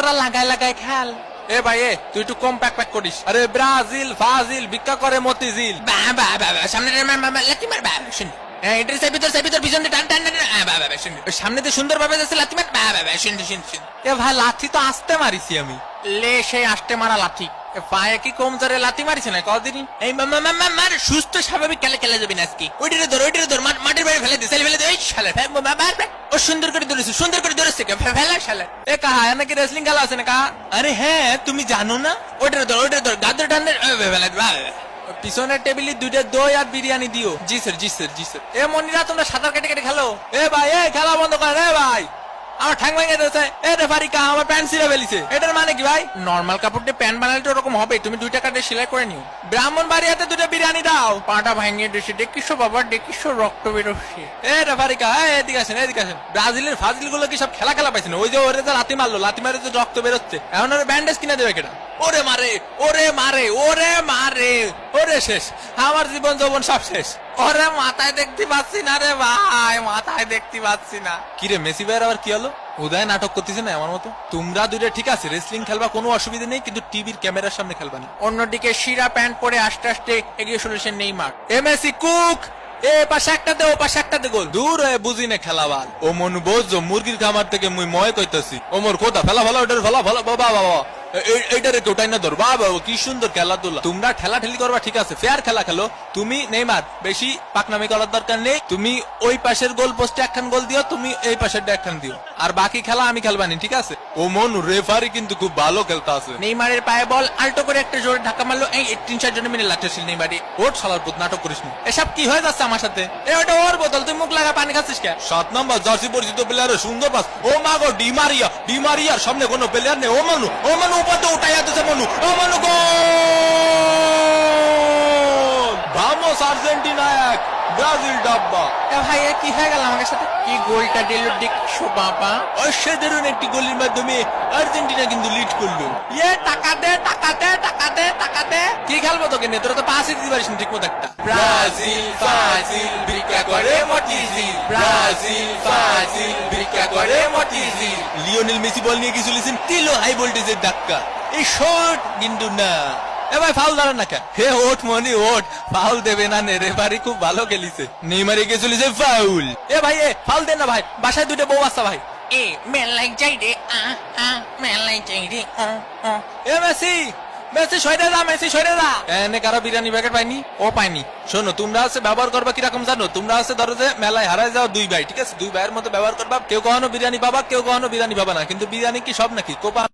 তোরা লাগাই লাগাই খেল। এ ভাই এ তুই একটু কম প্যাক প্যাক করিস। আরে ব্রাজিল ফাজিল ভিক্ষা করে মতিঝিল। সামনে লাথি মার শুন, এটার ভিতর পিছনে টান টান সামনে দিয়ে সুন্দর ভাবে যাচ্ছে লাথি মার। শুন শুন শুন, এ ভাই লাথি তো আসতে মারিছি আমি, লে সেই আসতে মারা লাথি। পায়ে কি কম জোরে লাথি মারিছে না কদিনই? এই মার সুস্থ স্বাভাবিক খেলে যাবি না আজকে। ওইটারে ধর মাটির বাইরে ফেলে দে, ফেলে দে। ওই শালা ও সুন্দর করে ধরেছে ফেলা শালা। এ কাহা নাকি রেসলিং খেলা আছে না কাহা? আরে হ্যাঁ তুমি জানো না? ওইটারে ধর গাদর ঠান্ডার ফেলে পিছনের টেবিলে 2টা দই আর বিরিয়ানি দিও। জি স্যার জি স্যার জি স্যার। এ মনিরা তোমরা সাঁতার কেটে কেটে খেলো। এ ভাই এ খেলা বন্ধ করেন। এ ভাই আমার ঠ্যাং ভেঙে দিয়েছে। এ রেফারি কা আমার প্যান্ট ছিঁড়ে ফেলিছে। এটার মানে কি ভাই? নরমাল কাপড় দিয়ে প্যান্ট বানালে তো ওরকম হবে, তুমি 2 টাকা দিয়ে সেলাই করে নিও। ব্রাহ্মণ বাড়িয়াতে 2টা বিরিয়ানি দাও। পাটা ভাঙিয়ে দিয়েছে, দেখিসো বাবা দেখিসো রক্ত বেরোচ্ছে। এ রেফারি কা এদিকে আসেন। ব্রাজিলের ফাজিল গুলো কি সব খেলা পাইছে না? ওই যে ওরে যে লাথি মারে যে রক্ত বেরোচ্ছে, এখন ওরে ব্যান্ডেজ কিনে দেবে কেটা? ওরে মারে ওরে শেষ, আমার জীবন যৌবন সব শেষ। ওরে মাথায় দেখতে পাচ্ছি না রে ভাই, মাথায় দেখতে পাচ্ছি না। কিরে মেসি ভাইয়ের আবার কি হলো? উদয় নাটক করতেছে না আমার মতো? তোমরা 2টা ঠিক আছে রেসলিং খেলবা, কোনো অসুবিধা নেই, কিন্তু টিভির ক্যামেরার সামনে খেলবা না। অন্যদিকে শিরা প্যান্ট পরে আস্তে আস্তে এগিয়ে চলেছেন নেইমার। মেসি কুক এ পাশে একটা দে, ও পাশে একটা দে গোল। দূর হয়ে বুঝি না খেলাবার। ও মন বোঝো মুরগির খামার থেকে মুই ময় কইতাছি। ও মোর কোথা ফেলা ওটার ফেলা বাবা এইটারে কেউটাই না ধর। বাবা কি সুন্দর খেলাধুলা। তোমরা ঠেলা ঠেলি করবা ঠিক আছে, ফেয়ার খেলা খেলো। তুমি নেইমার বেশি পাকনামি করার দরকার নেই। তুমি ওই পাশের গোল পোস্টে একখান গোল দিও, তুমি এই পাশের একখান দিও, আর বাকি খেলা আমি খেলবানি ঠিক আছে? ও মন রেফারি কিন্তু খুব ভালো খেলতে আছে। নেইমারের পায়ে বল আল্টো করে একটা জোরে ধাক্কা মারলো। এই 3-4 জনের মিলে লাগতেছিল নেইমারি। ওর শালার পুত নাটক করিস না। এসব কি হয়ে যাচ্ছে আমার সাথে? ওটা ওর বোতল, তুই মুখ লাগা পানি খাচ্ছিস কে? 7 নম্বর জার্সি পরিচিত প্লেয়ারের সুন্দর পাস। ও মা গো ডিমারিয়ার সামনে কোনো প্লেয়ার নেই। ও মানু উপাতে উঠাইয়া দিছে মনু। ও মনু গোল! ভামোস আর্জেন্টিনা 1 ব্রাজিল ডাব্বা। এ ভাই কি হয়ে গেল আমার সাথে? কি গোলটা দিল দেখছো বাবা? অসাধারণ একটি গোলের মাধ্যমে আর্জেন্টিনা কিন্তু লিড করলো। টাকা দে কি খেলবো তোকে নিয়ে? তোরা তো পাসই দিতে পারিস না ঠিক মতো একটা। ব্রাজিল ফাজিল ভিক্ষা করে মতিঝিল। ব্রাজিল ফাজিল ভিক্ষা করে মতিঝিল। লিওনেল মেসি বল নিয়ে গিয়ে চলেছেন, দিল হাই ভোল্টেজের ধাক্কা। এই শট কিন্তু না। এ ভাই ফাউল দাঁড়ান না কেন? হে ওঠ মনি ওঠ, ফাউল দেবে না নে, রেফারি খুব ভালো খেলিছে। নেইমার এগিয়ে চলেছে, ফাউল। এ ভাই এ ফাউল দেন না ভাই, বাসায় 2টা বউ আসছে ভাই। এ মেলাই যাই রে মেলাই যাই রে। এ মেসি সরে যা। এনে কারো বিরিয়ানি প্যাকেট পাইনি? ও পাইনি। শোনো তোমরা আছে ব্যবহার করবা কিরকম জানো? তোমরা আছে ধরো যে মেলায় হারায় যাও 2 ভাই ঠিক আছে, 2 ভাইয়ের মতো ব্যবহার করবা। কেউ কখনো বিরিয়ানি পাবা, কেউ কখনো বিরিয়ানি পাবা না, কিন্তু বিরিয়ানি কি সব নাকি? কোপা